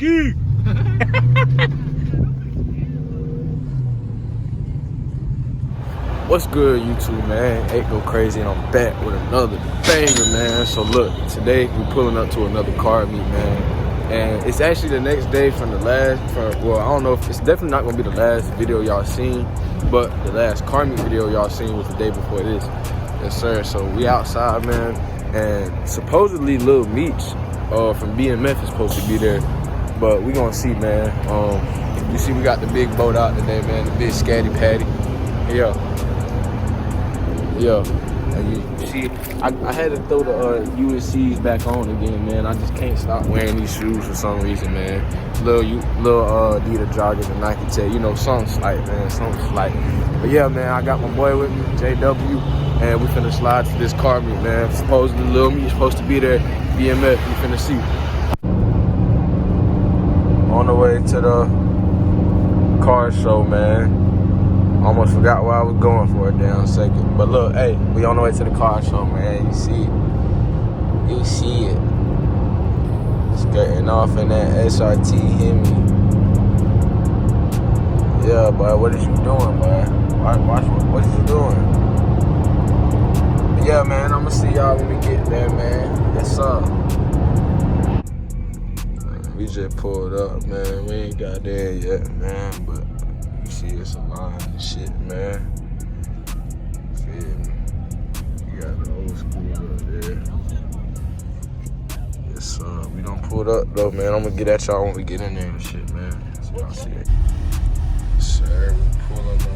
Ski. What's good, YouTube, man? 8 Go Crazy, and I'm back with another banger, man. So look, today we're pulling up to another car meet, man. And it's actually the next day from the last, well, I don't know if it's definitely not gonna be the last video y'all seen, but the last car meet video y'all seen was the day before this. Yes, sir. So we outside, man, and supposedly Lil Meech from BMF is supposed to be there, but we gonna see, man. You see, we got the big boat out today, man, the big scatty patty. Yeah. And you see, I had to throw the USCs back on again, man. I just can't stop wearing these shoes for some reason, man. Little Adidas joggers and Nike Tech, you know, something slight, man, something slight. But yeah, man, I got my boy with me, JW, and we finna slide to this car meet, man. Supposedly Lil Me is supposed to be there, BMF, we finna see. On the way to the car show, man. Almost forgot where I was going for a damn second. But look, hey, we on the way to the car show, man. You see it. You see it. Skirting off in that SRT Hemi. Yeah, boy, what is you doing, boy? What is you doing? But yeah, man, I'm gonna see y'all when we get there, man. Yes, sir. We just pulled up, man. We ain't got there yet, man, but see, it's a line and shit, man. Feel me? You got the old school up there. Yes, sir. We done pulled up, though, man. I'm gonna get at y'all when we get in there and shit, man. So y'all see it. Yes, sir. We pulling up.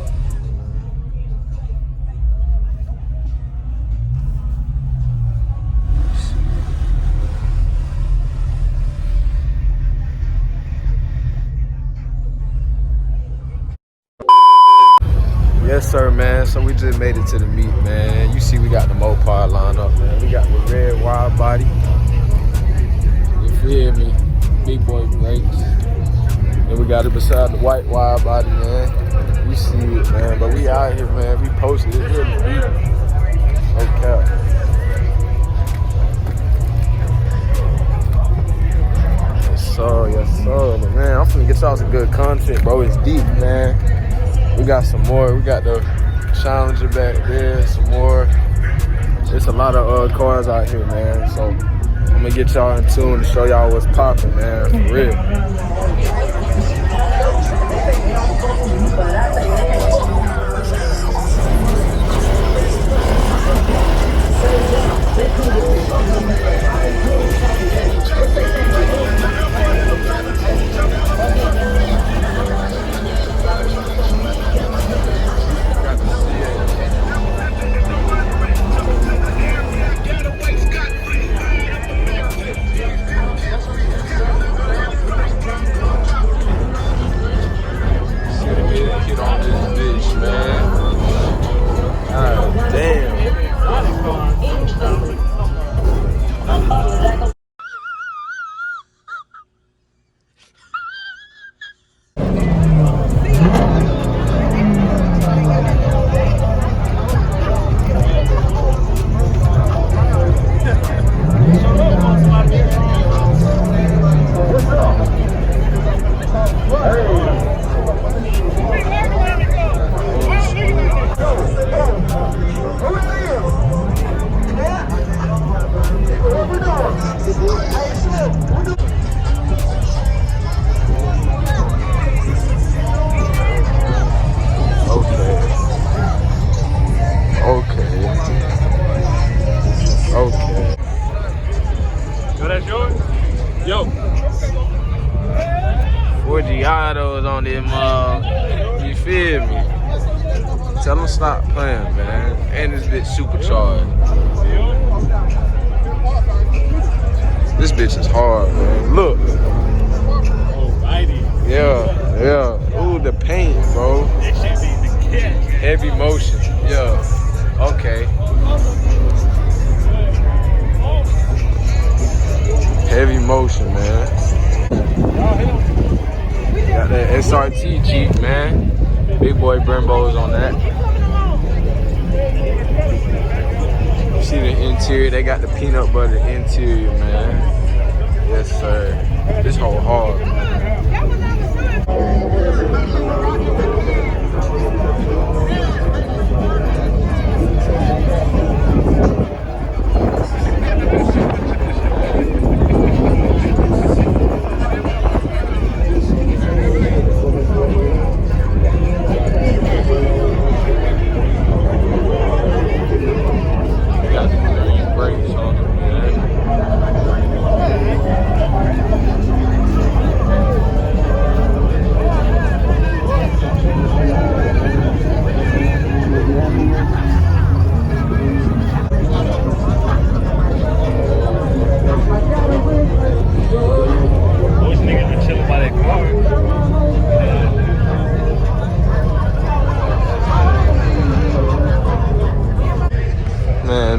Yes, sir, man. So we just made it to the meet, man. You see we got the Mopar line up, man. We got the red wide body. You feel me? Big boy brakes. And we got it beside the white wide body, man. You see it, man. But we out here, man. We posted it here. No cap. Yes, sir. Yes, sir. But, man, I'm finna get y'all some good content, bro. It's deep, man. We got some more. We got the Challenger back there. Some more. There's a lot of cars out here, man. So I'm gonna get y'all in tune to show y'all what's popping, man. For real. Yo. Forgiatos on this mug. You feel me? Tell them stop playing, man. And this bitch supercharged. This bitch is hard, man. Look. Alrighty. Yeah. Ooh, the paint, bro. Heavy motion. Yeah. Okay. Heavy motion, man. Got that SRT Jeep, man. Big boy Brembos on that. You see the interior, they got the peanut butter interior, man. Yes, sir. This whole hard.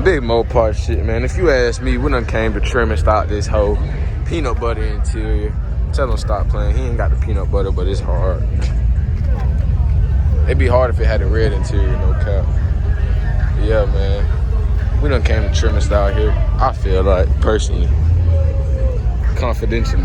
Big Mopars shit, man. If you ask me, we done came to trim and start this whole peanut butter interior. Tell him stop playing. He ain't got the peanut butter, but it's hard. It'd be hard if it had a red interior, no cap. But yeah, man. We done came to trim and style here. I feel like, personally, confidentially.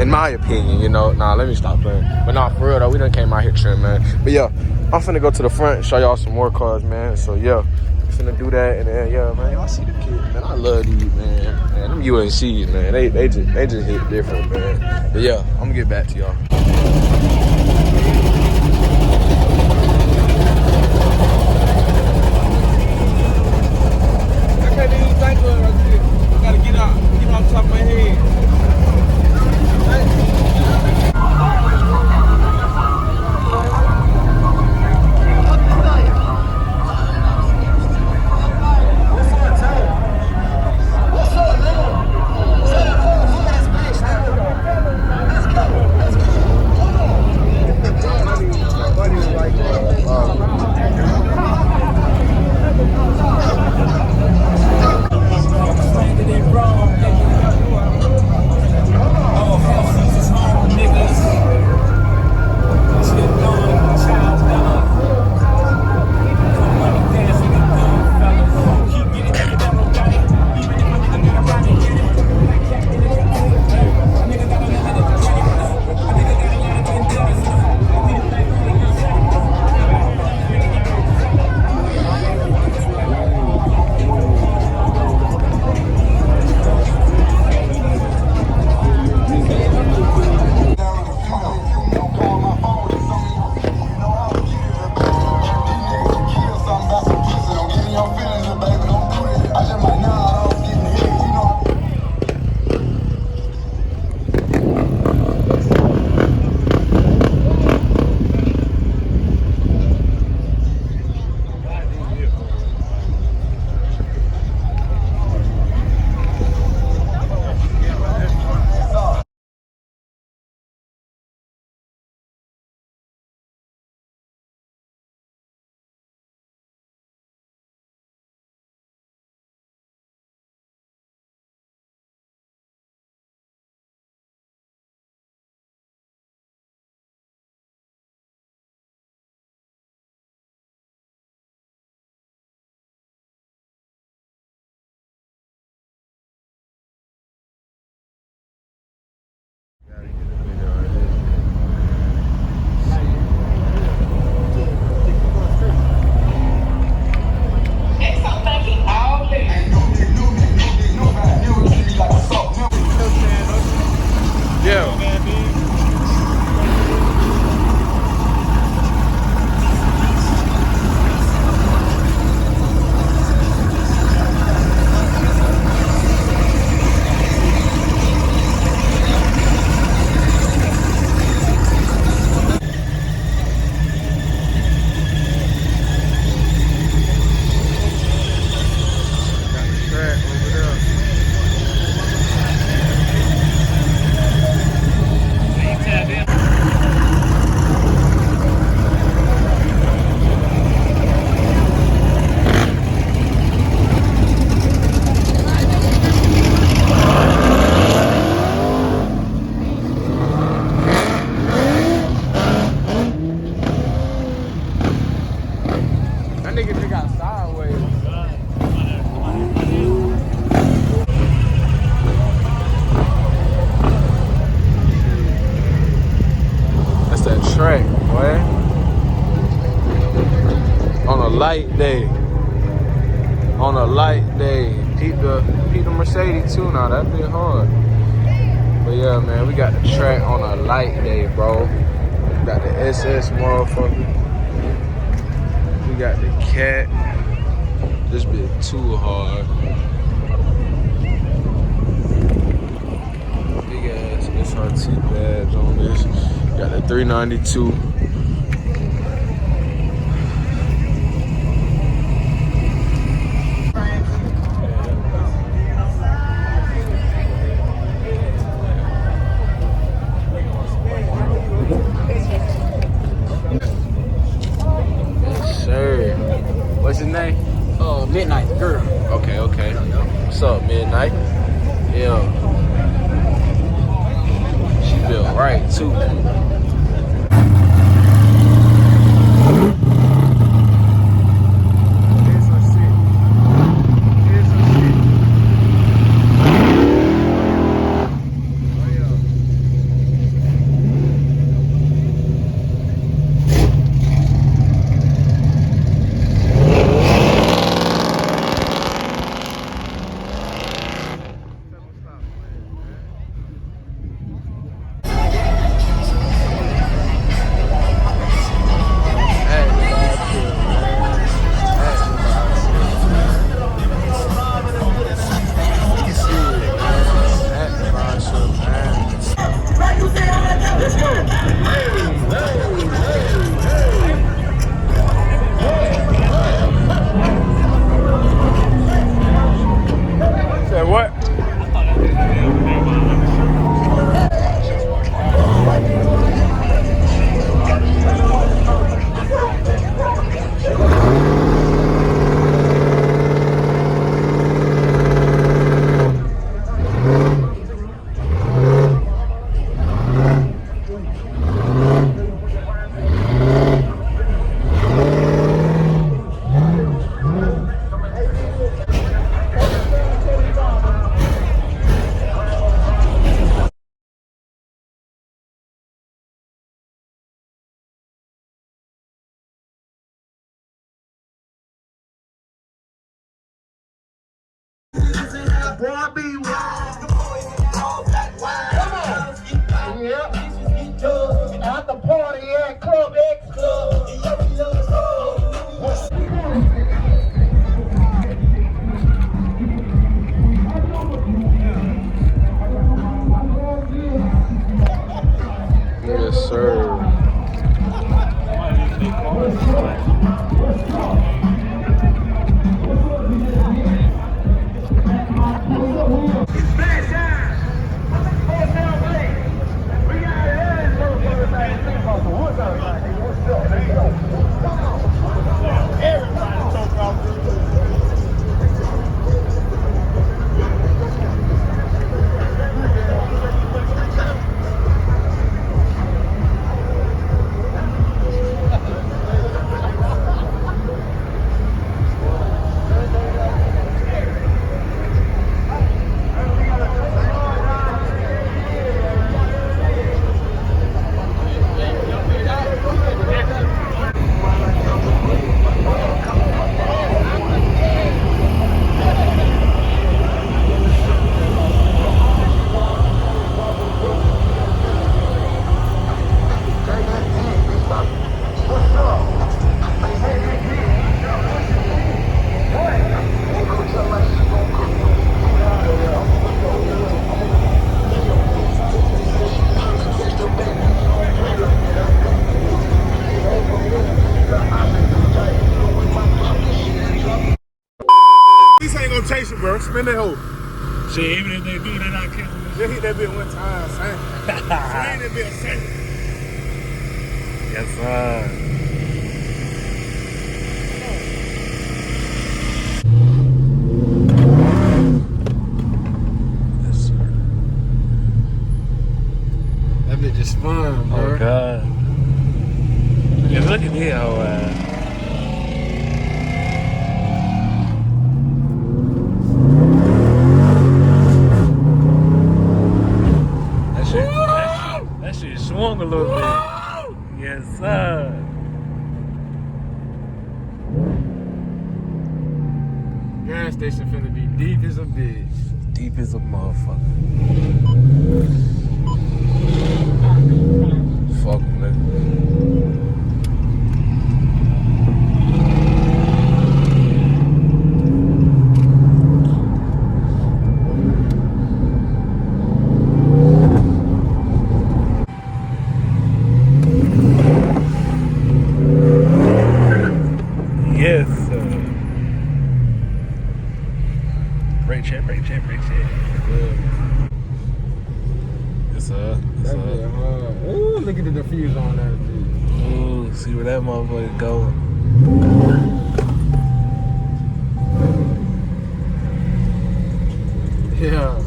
In my opinion, you know. Nah, let me stop playing. But nah, for real though, we done came out here trim, man. But yeah. I'm finna go to the front and show y'all some more cars, man. So yeah, I'm finna do that, and then yeah, man, y'all see the kids, man. I love these, man. Man, them UNCs, man. They just hit different, man. But yeah, I'm gonna get back to y'all. I can't even think of it right there. I gotta get on top of my head. light day. On a light day. Peep the Mercedes too now. That bit hard. But yeah, man, we got the track on a light day, bro. We got the SS motherfucker. We got the cat. This bit too hard. Big ass SRT badge on this. Got the 392. What's his name? Midnight Girl. Okay. What's up, Midnight? Yeah. She built right too. At the party at Club X Club. Yes, sir. Chase it, bro. Spin that hoe. Shit, even if they do, they not killing me. Just hit that bit one time, son. Swing that bit, son. Yes, sir. Yes, sir. That bit just fun, bro. Oh, God. Yeah, look at this whole ass. That shit swung a little bit. Yes, sir. Gas station finna be deep as a bitch. Deep as a motherfucker. Fuck, nigga. Yes, sir. Brake check. Yes, sir. Ooh, look at the diffuser on that bitch. Ooh, see where that motherfucker going. Yeah.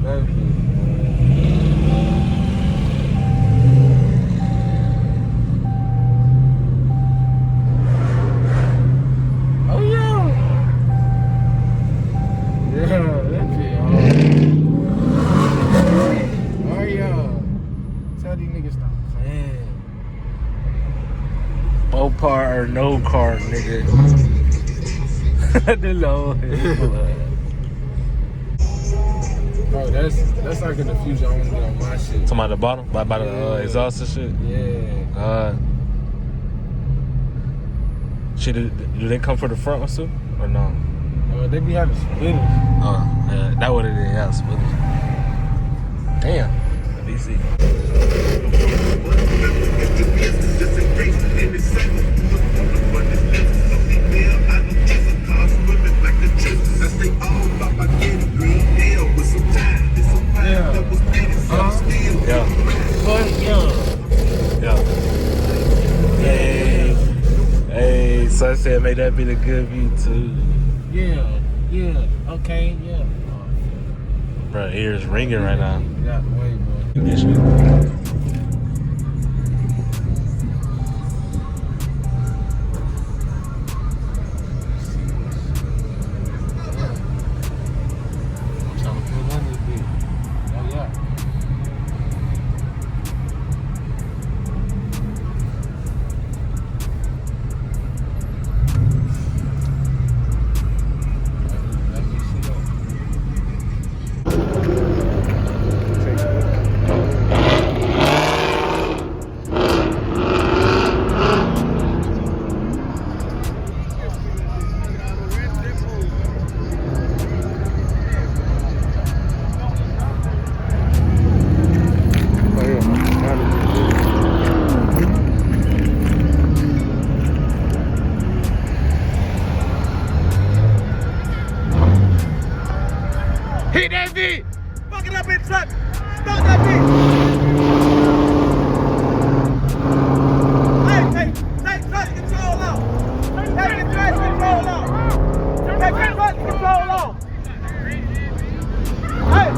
That bitch. Oh yeah. Yeah, that shit hard. Oh yeah. Tell these niggas stop playing. Mopar or no car, nigga. The low. Bro, that's like a diffuser I want to get on my shit. Talking about the bottom? By the exhaust and shit? Yeah. Shit, do they come for the front ones too? Or no? They be having splitters. Oh, yeah, that what it is. Yeah, splitters. Damn. Let me see. Hey, Sunset, may that be the good view too. Yeah, okay, yeah. Bro, ears ringing right now. Get out the way, boy. This shit. Trying to pull on this bitch. Oh yeah. Hit that beat! Fuck it up in truck! Stop that beat! Hey, take trust control off! Take trust control off! Take trust control off! Hey!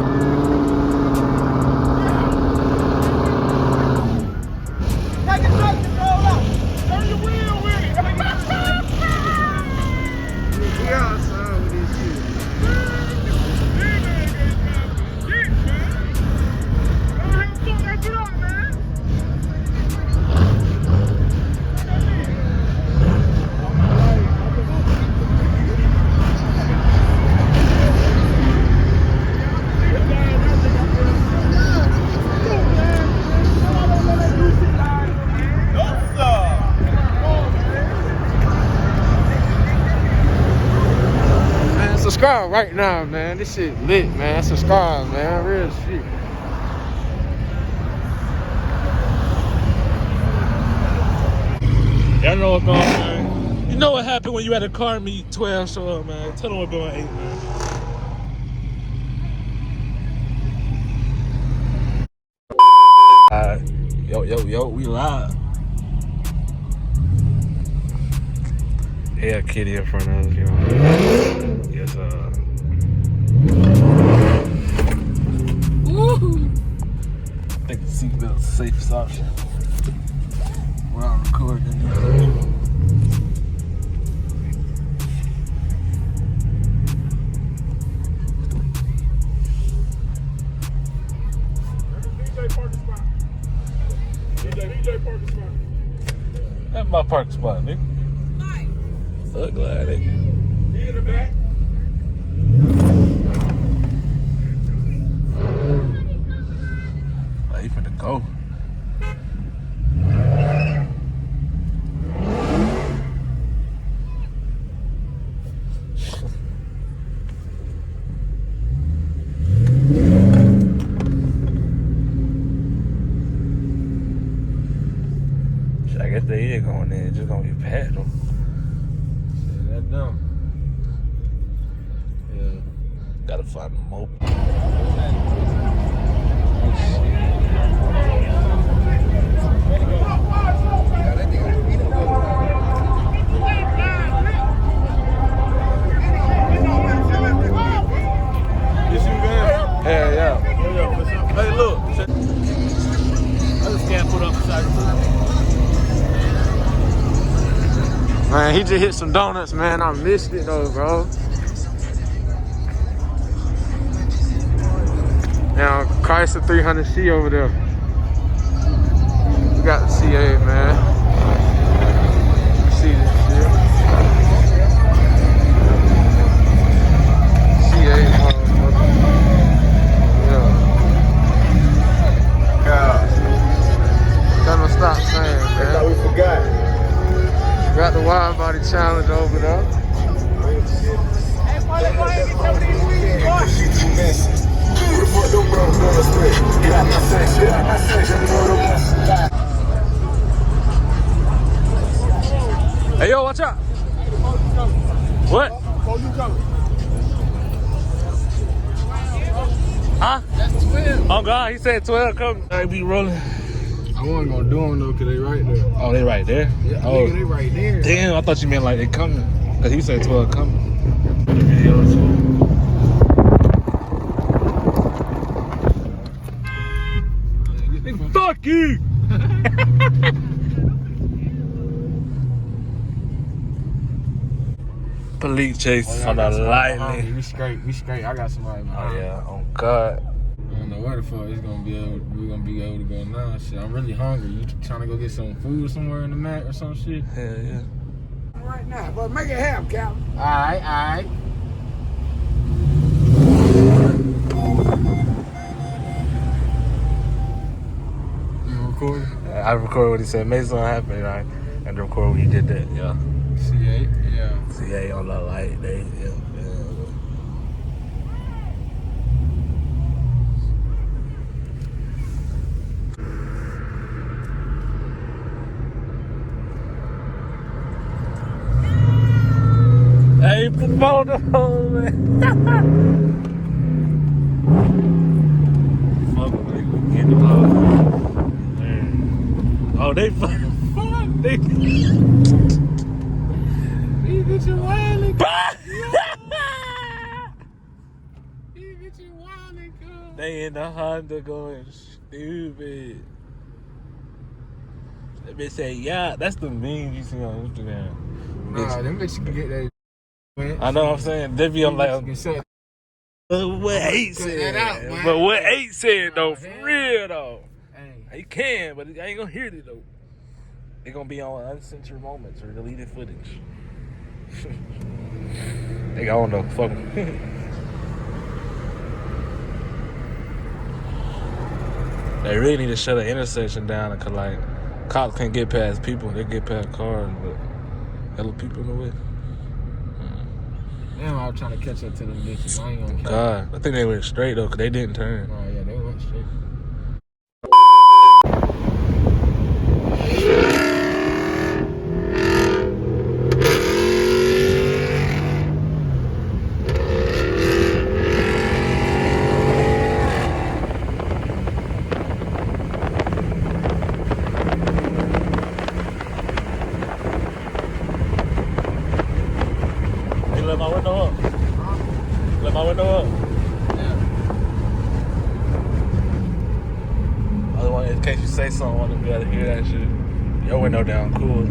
Take trust control off! Turn your wheel with it! Yeah, son, with this shit. Subscribe right now, man. This shit lit, man. Subscribe, man. Real shit. Y'all know what's going on, man. You know what happened when you had a car meet 12 show up, man. Tell them what's going 8, man. Yo, we live. Yeah, kitty in front of us, you know. Yes, woo! I think the seatbelt's the safest option. We're on recording. DJ parking spot. That's my parking spot, nigga. Fuck glad it. In the back. Like, you finna go. I guess they is going in. It's just gonna be packed though. Shit, that dumb. Yeah. Gotta find the Mopar. Yeah, yeah. Hey, look. I just can't put up beside the Man, he just hit some donuts, man. I missed it though, bro. Now, Chrysler 300C over there. We got the CA, man. See this shit. CA, motherfucker. Yeah. Tell them to stop saying, man. I thought we forgot. Got the wide body challenge over there. Hey, yo, watch out. What? Huh? That's 12. Oh, God, he said 12 coming. I be rolling. I wasn't gonna do them though, cause they right there. Oh, they right there? Yeah, Oh, nigga, they right there. damn, I thought you meant like they coming. Cause he said 12 coming. Fuck you! Police chase on the lightning. We straight. I got somebody Oh behind. yeah, oh God. I don't know where the fuck we're gonna be able to go now. Shit, I'm really hungry. You trying to go get some food somewhere in the Mac or some shit? Hell yeah. Right now, but make it happen, Captain. Alright. You recording? I recorded what he said. Made something happen, and I had to record when he did that. Yeah. CA, yeah. CA on the light. They, yeah. Hey, promote the whole man. Fuck, they get the blow. Oh, they fucking fuck. They. You get your wallet. You get your wallet, girl. They in the Honda going stupid. They bitch say, yeah, that's the meme you see on Instagram. Nah, them bitches can get that. I know what I'm saying. They be on like, Get set. what 8 Cut said. that out, man. But what 8 said though, for Hey. real though. Hey. He can, but I ain't gonna hear it though. They gonna be on uncensored moments or deleted footage. They got on though, fuck 'em. They really need to shut an intersection down because like cops can't get past people. They get past cars, but hella people in the way. Damn, I was trying to catch up to them bitches. I ain't gonna catch. God, I think they went straight though, cause they didn't turn. Oh yeah, they went straight. Hey, let my window up. Let my window up. Otherwise, in case you say something, I want to be able to hear that shit. Your window down, cool.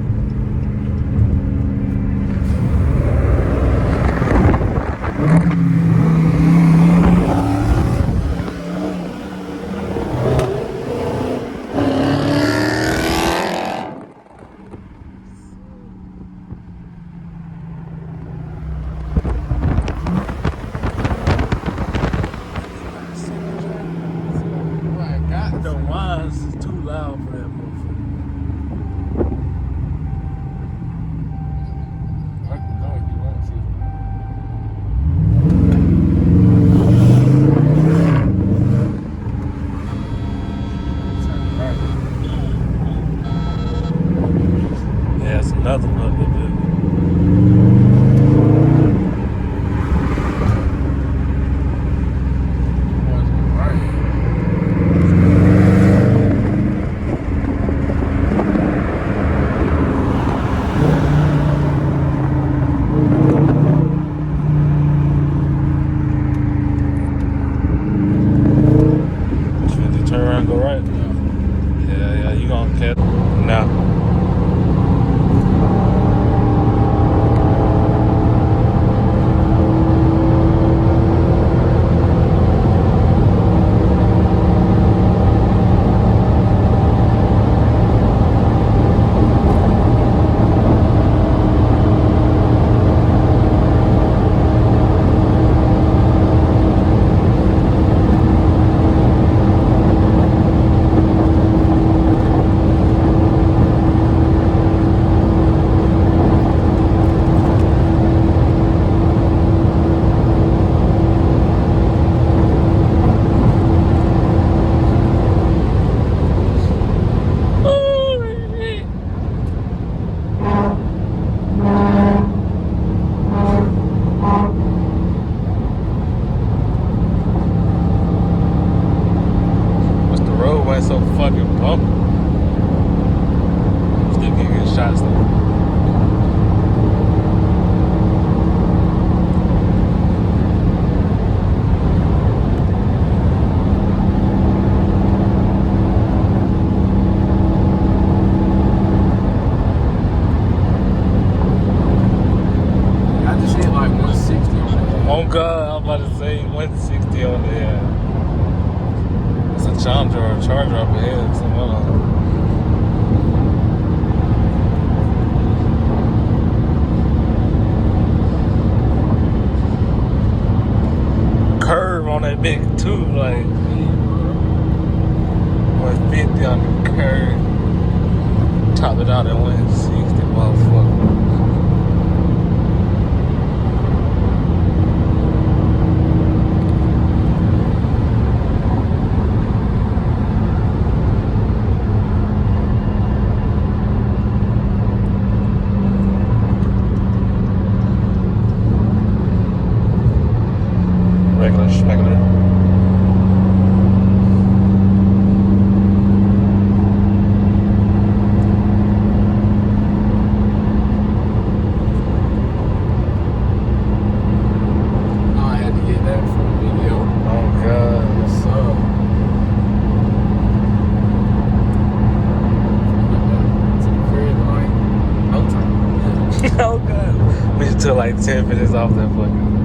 everybody's so fucking bumpy. Still getting good shots though. I just hit like 160 on that. Oh God, I'm about to say 160 on there. It's a Challenger or a Charger up ahead. Some other. Curve on that big too, like 150 on the curve. Top it out at 160, motherfucker. Regular schmegular. I had to get that for a video. Oh God. Yes, sir. To the crib in like no time. Oh God. We just took like 10 minutes off that fucking.